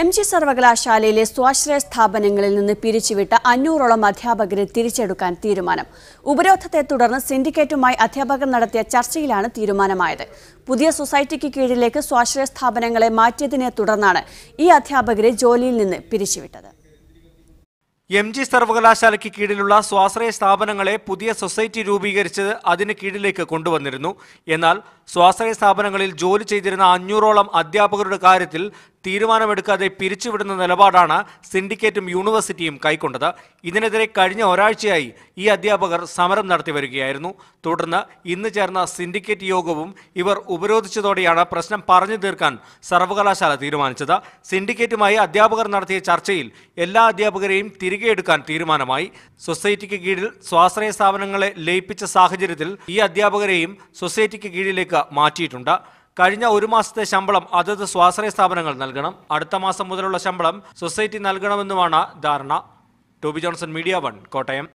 MG സർവകലാശാലയിലെ സ്വാശ്രയ സ്ഥാപനങ്ങളിൽ നിന്ന് പിരിച്ചുവിട്ട 500ഓളം അധ്യാപകരെ തിരിച്ചെടുക്കാൻ തീരുമാനം. ഉപരോധത്തെ തുടർന്ന് സിൻഡിക്കേറ്റുമായി അധ്യാപകർ നടത്തിയ ചർച്ചയിലാണ് തീരുമാനമായത്. പുതിയ സൊസൈറ്റിക്ക് കീഴിലേക്ക് സ്വാശ്രയ സ്ഥാപനങ്ങളെ മാറ്റിയതിനെ തുടർന്നാണ് ഈ അധ്യാപകരെ ജോലിയിൽ നിന്ന് പിരിച്ചുവിട്ടത്. എംജി സർവകലാശാലയ്ക്ക് കീഴിലുള്ള സ്വാശ്രയ സ്ഥാപനങ്ങളെ പുതിയ സൊസൈറ്റി രൂപീകരിച്ച് അതിന് കീഴിലേക്ക് കൊണ്ടുവന്നിരുന്നു. എന്നാൽ സ്വാശ്രയ സ്ഥാപനങ്ങളിൽ ജോലി ചെയ്തിരുന്ന 500ഓളം അധ്യാപകരുടെ കാര്യത്തിൽ തീരുമാനമെടുക്കാതെ പിരിച്ചുവിടുന്ന നിലപാടാണ് സിൻഡിക്കേറ്റും യൂണിവേഴ്സിറ്റിയും കൈക്കൊണ്ടത്. ഇതിനെതിരെ കഴിഞ്ഞ ഒരാഴ്ചയായി ഈ അധ്യാപകർ സമരം നടത്തി വരികയായിരുന്നു. തുടർന്ന് ഇന്ന് ചേർന്ന സിൻഡിക്കേറ്റ് യോഗവും ഇവർ ഉപരോധിച്ചതോടെയാണ് പ്രശ്നം പറഞ്ഞു തീർക്കാൻ സർവകലാശാല തീരുമാനിച്ചത്. സിൻഡിക്കേറ്റുമായി അധ്യാപകർ നടത്തിയ ചർച്ചയിൽ എല്ലാ അധ്യാപകരെയും തിരികെ എടുക്കാൻ തീരുമാനമായി. സൊസൈറ്റിക്ക് കീഴിൽ സ്വാശ്രയ സ്ഥാപനങ്ങളെ ലയിപ്പിച്ച സാഹചര്യത്തിൽ ഈ അധ്യാപകരെയും സൊസൈറ്റിക്ക് കീഴിലേക്ക് മാറ്റിയിട്ടുണ്ട്. കഴിഞ്ഞ ഒരു മാസത്തെ ശമ്പളം അതത് സ്വാശ്രയ സ്ഥാപനങ്ങൾ നൽകണം. അടുത്ത മാസം മുതലുള്ള ശമ്പളം സൊസൈറ്റി നൽകണമെന്നുമാണ് ധാരണ. Toby Johnson, media 1, Kottayam.